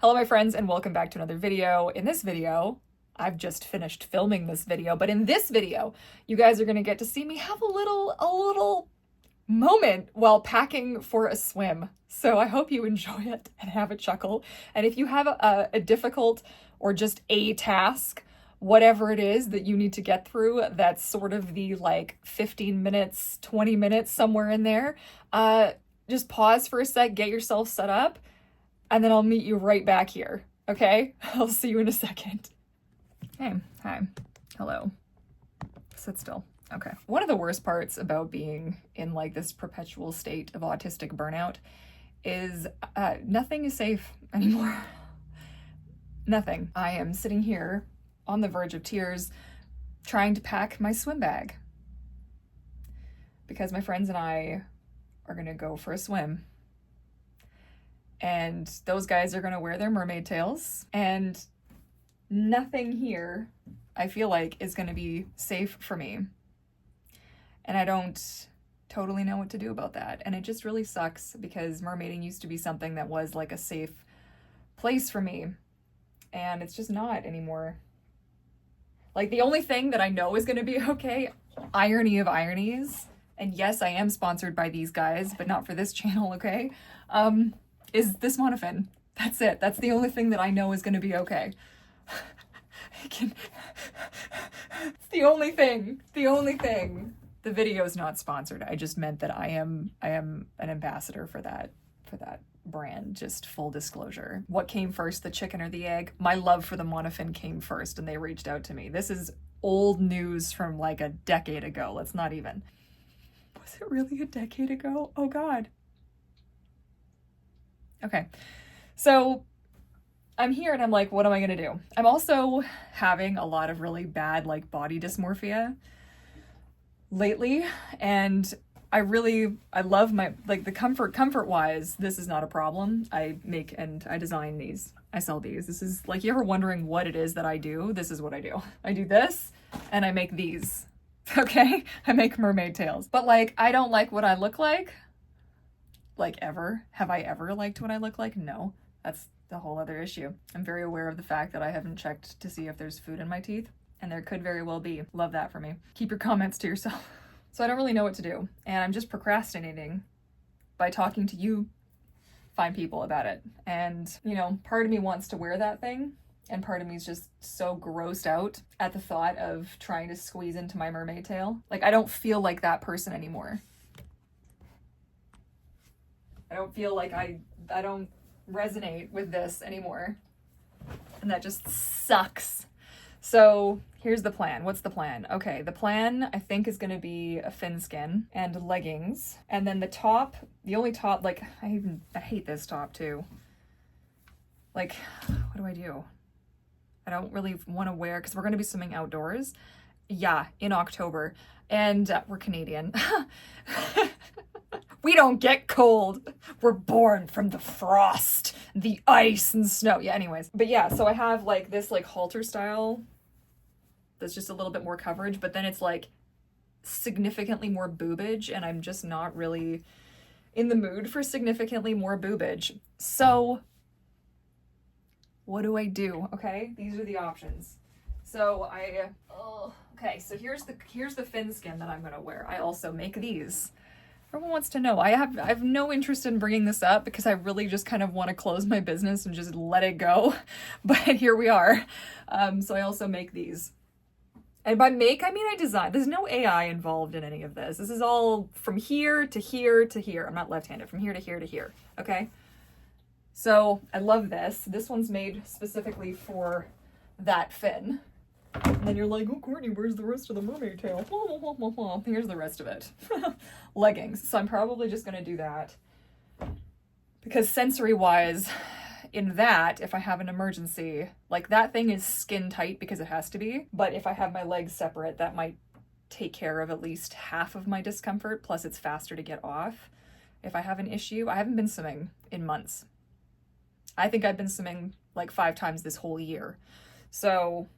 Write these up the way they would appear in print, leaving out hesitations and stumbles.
Hello my friends and welcome back to another video. In this video, I've just finished filming this video, but in this video, you guys are gonna get to see me have a little moment while packing for a swim. So I hope you enjoy it and have a chuckle. And if you have a difficult or just a task, whatever it is that you need to get through, that's sort of the like 15 minutes, 20 minutes, somewhere in there, just pause for a sec, get yourself set up, and then I'll meet you right back here, okay? I'll see you in a second. Hey, hi, hello. Sit still. Okay. One of the worst parts about being in like this perpetual state of autistic burnout is nothing is safe anymore. Nothing. I am sitting here on the verge of tears trying to pack my swim bag because my friends and I are gonna go for a swim. And those guys are gonna wear their mermaid tails, and nothing here, I feel like, is gonna be safe for me. And I don't totally know what to do about that. And it just really sucks because mermaiding used to be something that was like a safe place for me. And it's just not anymore. Like the only thing that I know is gonna be okay, irony of ironies, and yes, I am sponsored by these guys, but not for this channel, okay? Is this monofin. That's it. That's the only thing that I know is going to be okay. It's the only thing. The only thing. The video is not sponsored. I just meant that I am an ambassador for that brand. Just full disclosure. What came first, the chicken or the egg? My love for the monofin came first, and they reached out to me. This is old news from like a decade ago. Let's not even. Was it really a decade ago? Oh God. Okay, so I'm here and I'm like, what am I gonna do? I'm also having a lot of really bad like body dysmorphia lately, and I love my, like the comfort wise, this is not a problem. I make and I design these. I sell these. This is like, you ever wondering what it is that I do? This is what I do. I do this and I make these, okay? I make mermaid tails. But like, I don't like what I look like ever. Have I ever liked what I look like? No, that's the whole other issue. I'm very aware of the fact that I haven't checked to see if there's food in my teeth, and there could very well be. Love that for me. Keep your comments to yourself. So I don't really know what to do, and I'm just procrastinating by talking to you fine people about it. And, you know, part of me wants to wear that thing, and part of me is just so grossed out at the thought of trying to squeeze into my mermaid tail. Like, I don't feel like that person anymore. I don't feel like I don't resonate with this anymore. And that just sucks. So here's the plan. What's the plan? Okay, the plan I think is gonna be a fin skin and leggings. And then the top, the only top, like I hate this top too. Like, what do I do? I don't really wanna wear, because we're gonna be swimming outdoors. Yeah, in October. And we're Canadian. We don't get cold. We're born from the frost, the ice and snow. Yeah, anyways. But yeah, so I have like this like halter style that's just a little bit more coverage, but then it's like significantly more boobage, and I'm just not really in the mood for significantly more boobage. So what do I do? Okay, these are the options. So okay, so here's the fin skin that I'm gonna wear. I also make these. Everyone wants to know. I have no interest in bringing this up because I really just kind of want to close my business and just let it go. But here we are. So I also make these. And by make, I mean I design. There's no AI involved in any of this. This is all from here to here to here. I'm not left-handed. From here to here to here. Okay? So I love this. This one's made specifically for that fin. And then you're like, oh, Courtney, where's the rest of the mermaid tail? Here's the rest of it. Leggings. So I'm probably just going to do that. Because sensory-wise, in that, if I have an emergency, like that thing is skin tight because it has to be. But if I have my legs separate, that might take care of at least half of my discomfort. Plus, it's faster to get off. If I have an issue, I haven't been swimming in months. I think I've been swimming like 5 times this whole year. So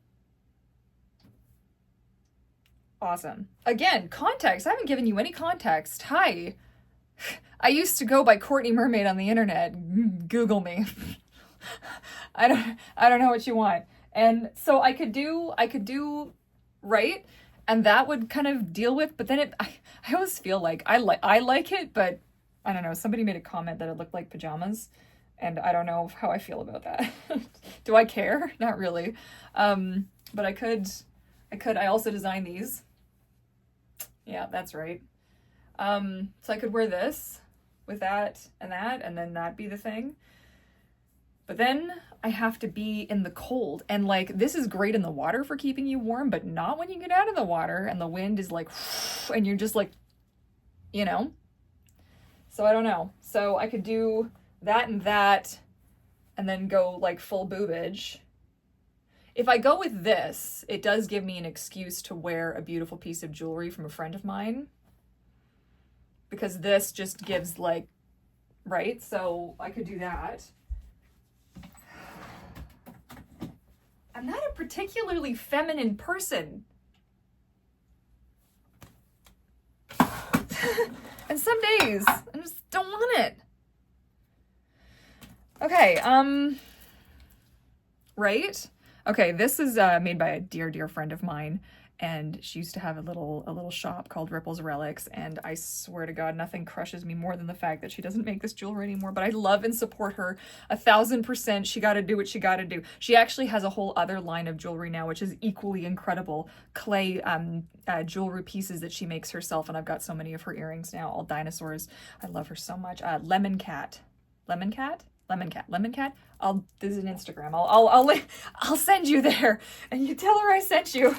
awesome. Again, context. I haven't given you any context. Hi. I used to go by Courtney Mermaid on the internet. Google me. I don't know what you want. And so I could do right, and that would kind of deal with, but then I always feel like I like it, but I don't know, somebody made a comment that it looked like pajamas, and I don't know how I feel about that. Do I care? Not really. But I also designed these. Yeah, that's right. So I could wear this with that, and then that be the thing. But then I have to be in the cold, and like, this is great in the water for keeping you warm, but not when you get out of the water and the wind is like, and you're just like, you know? So I don't know. So I could do that and then go like full boobage. If I go with this, it does give me an excuse to wear a beautiful piece of jewelry from a friend of mine, because this just gives like, right? So I could do that. I'm not a particularly feminine person. And some days I just don't want it. Okay, right? Okay, this is made by a dear friend of mine, and she used to have a little shop called Ripple's Relics, and I swear to God, nothing crushes me more than the fact that she doesn't make this jewelry anymore, but I love and support her 1,000%. She gotta do what she gotta do. She actually has a whole other line of jewelry now, which is equally incredible. Clay jewelry pieces that she makes herself, and I've got so many of her earrings now, all dinosaurs. I love her so much. Lemon Cat. This is an Instagram. I'll send you there, and you tell her I sent you.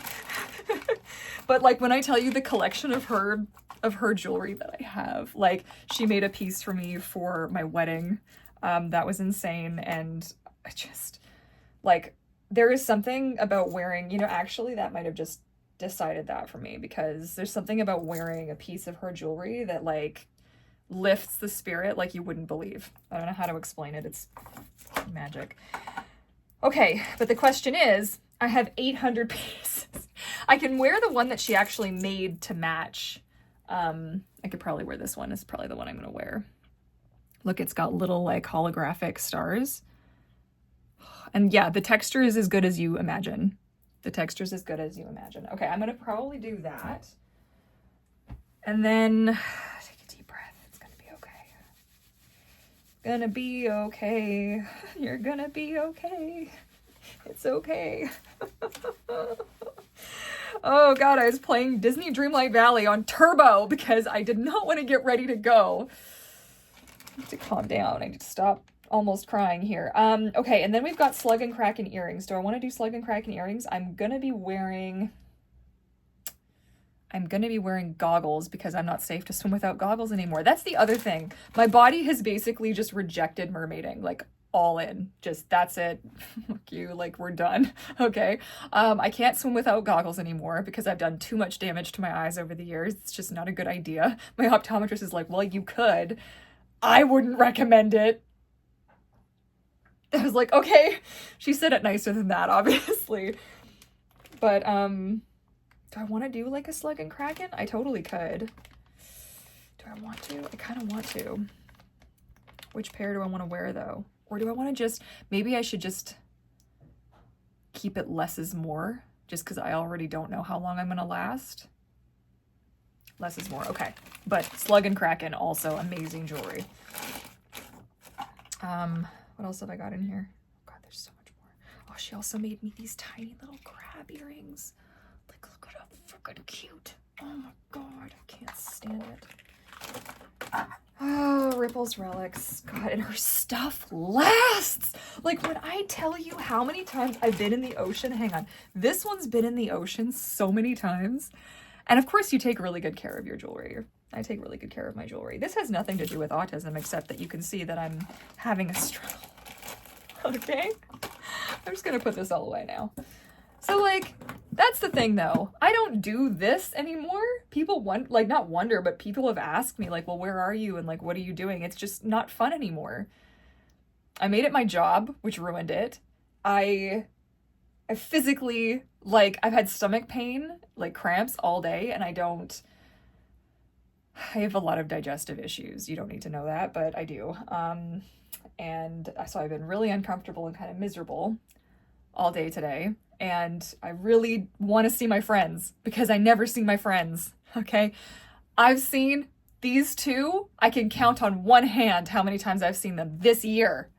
But like, when I tell you the collection of her jewelry that I have, like, she made a piece for me for my wedding. That was insane, and I just, like, there is something about wearing, you know, actually that might have just decided that for me, because there's something about wearing a piece of her jewelry that like lifts the spirit like you wouldn't believe. I don't know how to explain it. It's magic. Okay, but the question is, I have 800 pieces. I can wear the one that she actually made to match. I could probably wear this one. It's probably the one I'm going to wear. Look, it's got little like holographic stars. And yeah, the texture is as good as you imagine. Okay, I'm going to probably do that. And then gonna be okay. You're gonna be okay. It's okay. Oh God, I was playing Disney Dreamlight Valley on turbo because I did not want to get ready to go. I need to calm down. I need to stop almost crying here. Okay, and then we've got Slug and Kraken earrings. Do I want to do Slug and Kraken earrings? I'm gonna be wearing goggles because I'm not safe to swim without goggles anymore. That's the other thing. My body has basically just rejected mermaiding, like all in. Just, that's it. Fuck you, like, we're done. Okay. I can't swim without goggles anymore because I've done too much damage to my eyes over the years. It's just not a good idea. My optometrist is like, well, you could. I wouldn't recommend it. I was like, okay. She said it nicer than that, obviously. But, do I want to do like a Slug and Kraken? I totally could. Do I want to? I kind of want to. Which pair do I want to wear though? Or do I want to just, maybe I should just keep it less is more, just because I already don't know how long I'm going to last. Less is more. Okay. But Slug and Kraken, also amazing jewelry. What else have I got in here? Oh God, there's so much more. Oh, she also made me these tiny little crab earrings. Like, look at how freaking cute. Oh my God, I can't stand it. Oh, Ripple's Relics. God, and her stuff lasts. Like, when I tell you how many times I've been in the ocean, hang on. This one's been in the ocean so many times. And of course you take really good care of your jewelry. I take really good care of my jewelry. This has nothing to do with autism, except that you can see that I'm having a struggle. Okay? I'm just gonna put this all away now. So, like, that's the thing, though. I don't do this anymore. People not wonder, but people have asked me, like, well, where are you? And, like, what are you doing? It's just not fun anymore. I made it my job, which ruined it. I physically, like, I've had stomach pain, like, cramps all day, and I have a lot of digestive issues. You don't need to know that, but I do. and so I've been really uncomfortable and kind of miserable all day today. And I really want to see my friends because I never see my friends, okay? I've seen these two, I can count on one hand how many times I've seen them this year.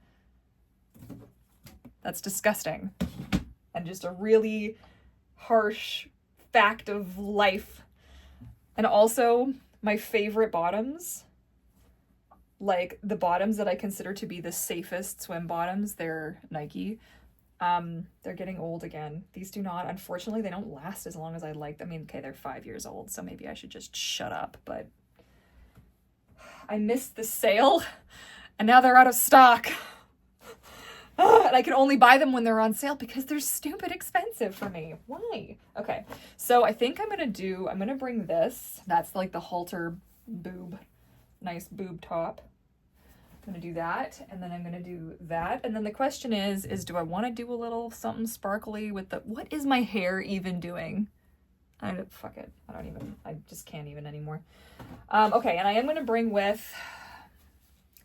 That's disgusting. And just a really harsh fact of life. And also, my favorite bottoms, like the bottoms that I consider to be the safest swim bottoms, they're Nike. They're getting old again. These do not, unfortunately, they don't last as long as I'd like them. I mean, okay, they're 5 years old, so maybe I should just shut up, but I missed the sale, and now they're out of stock. And I can only buy them when they're on sale because they're stupid expensive for me. Why? Okay, so I think I'm gonna bring this. That's like the halter boob, nice boob top. I'm gonna do that, and then I'm gonna do that. And then the question is do I wanna do a little something sparkly with what is my hair even doing? Fuck it. I just can't even anymore. Okay, and I am gonna bring with,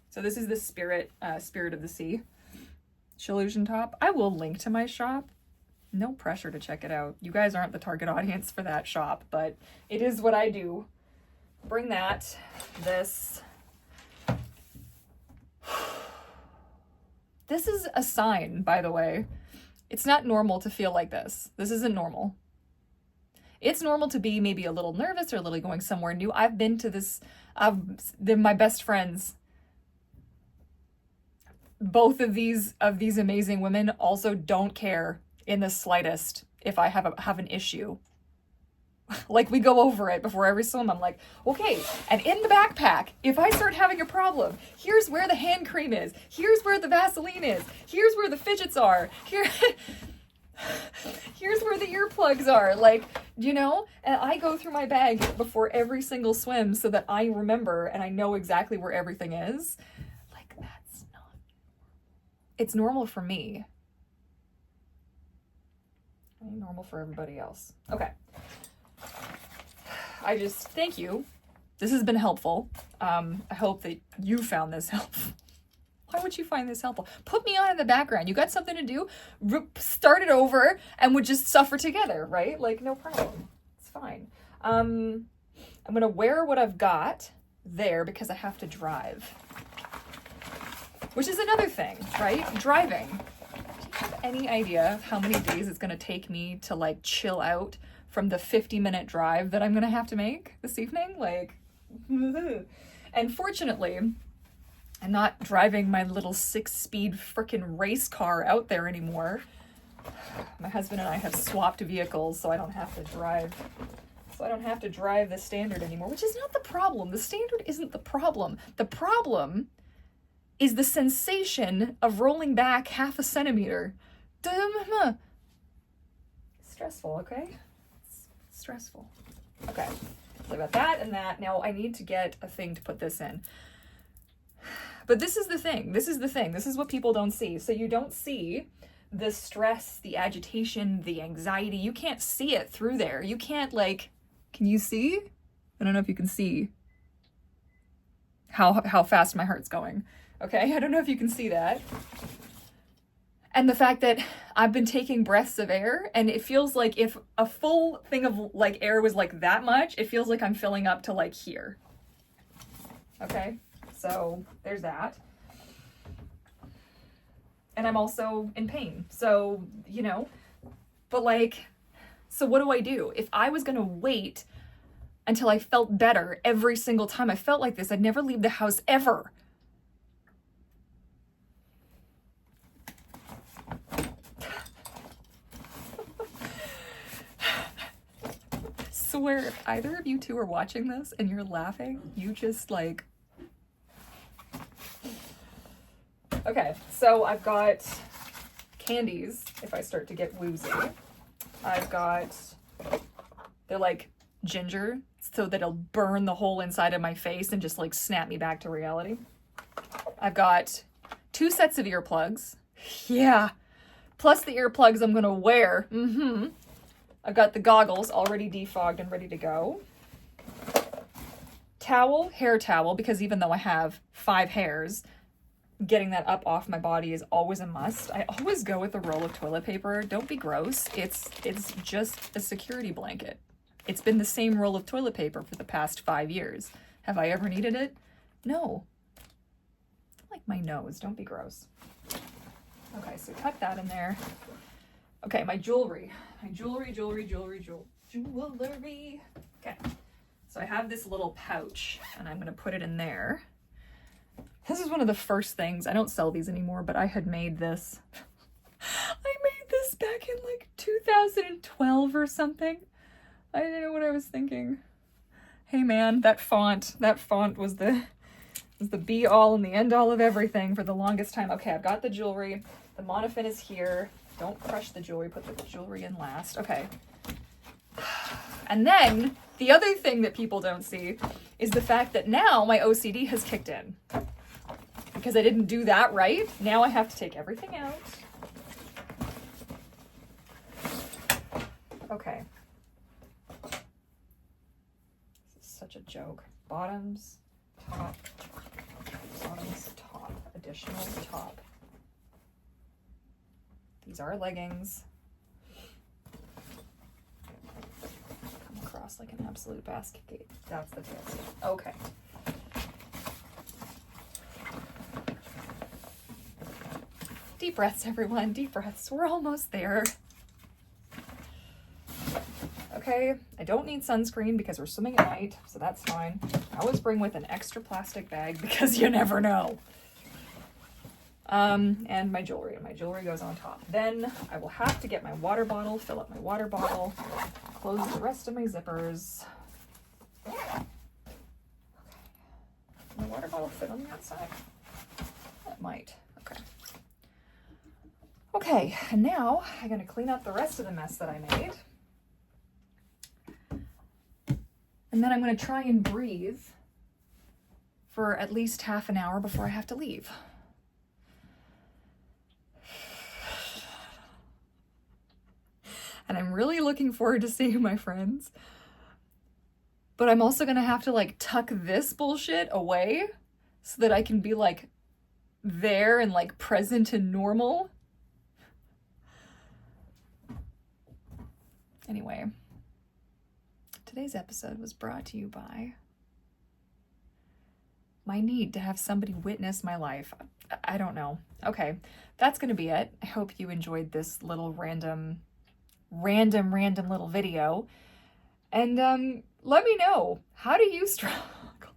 so this is the Spirit of the Sea Chillusion top. I will link to my shop. No pressure to check it out. You guys aren't the target audience for that shop, but it is what I do. Bring that. This is a sign, by the way. It's not normal to feel like this. This isn't normal. It's normal to be maybe a little nervous or a little going somewhere new. I've been to this, they're my best friends. Both of these amazing women also don't care in the slightest if I have an issue. Like, we go over it before every swim. I'm like, okay, and in the backpack, if I start having a problem, here's where the hand cream is. Here's where the Vaseline is. Here's where the fidgets are. Here's where the earplugs are. Like, you know? And I go through my bag before every single swim so that I remember and I know exactly where everything is. Like, that's not... It's normal for me. Ain't normal for everybody else. Okay. Thank you. This has been helpful. I hope that you found this helpful. Why would you find this helpful? Put me on in the background. You got something to do? Start it over and would just suffer together, right? Like, no problem. It's fine. I'm going to wear what I've got there because I have to drive. Which is another thing, right? Driving. Do you have any idea of how many days it's going to take me to, like, chill out from the 50-minute drive that I'm going to have to make this evening? Like, and fortunately, I'm not driving my little 6-speed frickin' race car out there anymore. My husband and I have swapped vehicles, so I don't have to drive. So I don't have to drive the Standard anymore, which is not the problem. The Standard isn't the problem. The problem is the sensation of rolling back half a centimeter. Stressful, okay? Stressful. Okay, so I got that and that. Now I need to get a thing to put this in. But this is the thing. This is what people don't see. So you don't see the stress, the agitation, the anxiety. You can't see it through there. You can't, like, can you see? I don't know if you can see how fast my heart's going. Okay, I don't know if you can see that. And the fact that I've been taking breaths of air, and it feels like if a full thing of, like, air was, like, that much, it feels like I'm filling up to, like, here. Okay, so there's that. And I'm also in pain, so, you know, but, like, so what do? If I was gonna wait until I felt better every single time I felt like this, I'd never leave the house ever. Swear, if either of you two are watching this and you're laughing, you just, like... Okay, so I've got candies if I start to get woozy. I've got, they're like ginger, so that it'll burn the whole inside of my face and just, like, snap me back to reality. I've got 2 sets of earplugs. Yeah. Plus the earplugs I'm gonna wear. I've got the goggles already defogged and ready to go. Towel, hair towel, because even though I have 5 hairs, getting that up off my body is always a must. I always go with a roll of toilet paper. Don't be gross. It's just a security blanket. It's been the same roll of toilet paper for the past 5 years. Have I ever needed it? No. I like my nose. Don't be gross. Okay, so tuck that in there. Okay, my jewelry. My jewelry. Okay, so I have this little pouch, and I'm gonna put it in there. This is one of the first things, I don't sell these anymore, but I had made this. I made this back in like 2012 or something. I didn't know what I was thinking. Hey man, that font was the be all and the end all of everything for the longest time. Okay, I've got the jewelry. The monofin is here. Don't crush the jewelry, put the jewelry in last. Okay. And then the other thing that people don't see is the fact that now my OCD has kicked in. Because I didn't do that right, now I have to take everything out. Okay. This is such a joke. Bottoms, top, additional top. These are leggings. Come across like an absolute basket gate. That's the tip. Okay. Deep breaths, everyone. Deep breaths. We're almost there. Okay, I don't need sunscreen because we're swimming at night, so that's fine. I always bring with an extra plastic bag because you never know. And my jewelry. And my jewelry goes on top. Then I will have to get my water bottle, fill up my water bottle, close the rest of my zippers. Okay. My water bottle fit on the outside? It might. Okay. Okay, and now I'm going to clean up the rest of the mess that I made. And then I'm going to try and breathe for at least half an hour before I have to leave. And I'm really looking forward to seeing my friends. But I'm also going to have to like tuck this bullshit away so that I can be like there and like present and normal. Anyway, today's episode was brought to you by my need to have somebody witness my life. I don't know. Okay, that's going to be it. I hope you enjoyed this little random little video. And let me know, how do you struggle?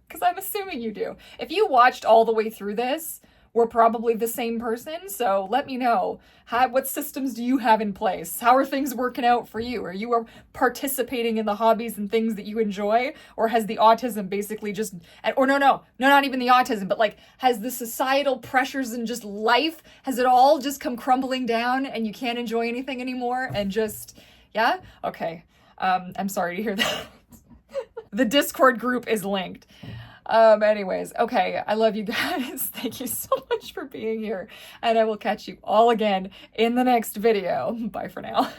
Because I'm assuming you do. If you watched all the way through this, we're probably the same person, so let me know. What systems do you have in place? How are things working out for you? Are you participating in the hobbies and things that you enjoy? Or has the autism basically just, or no, not even the autism, but like, has the societal pressures and just life, has it all just come crumbling down and you can't enjoy anything anymore? And just, yeah? Okay. I'm sorry to hear that. The Discord group is linked. Anyways, okay, I love you guys. Thank you so much for being here, and I will catch you all again in the next video. Bye for now.